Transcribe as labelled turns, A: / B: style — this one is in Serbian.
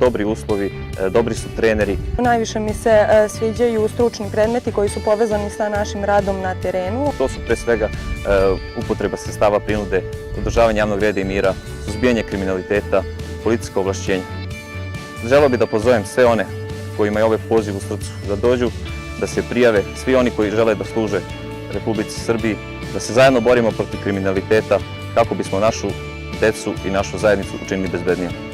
A: dobri uslovi, dobri su treneri.
B: Najviše mi se sviđaju stručni predmeti koji su povezani sa našim radom na terenu.
A: To su pre svega upotreba sredstava prinude, održavanje javnog reda i mira, suzbijanje kriminaliteta, policijsko ovlašćenje. Želeo bih da pozovem sve one kojima je ovaj poziv u srcu da dođu, da se prijave, svi oni koji žele da služe Republici Srbiji, da se zajedno borimo protiv kriminaliteta kako bismo našu decu i našu zajednicu učinili bezbednijom.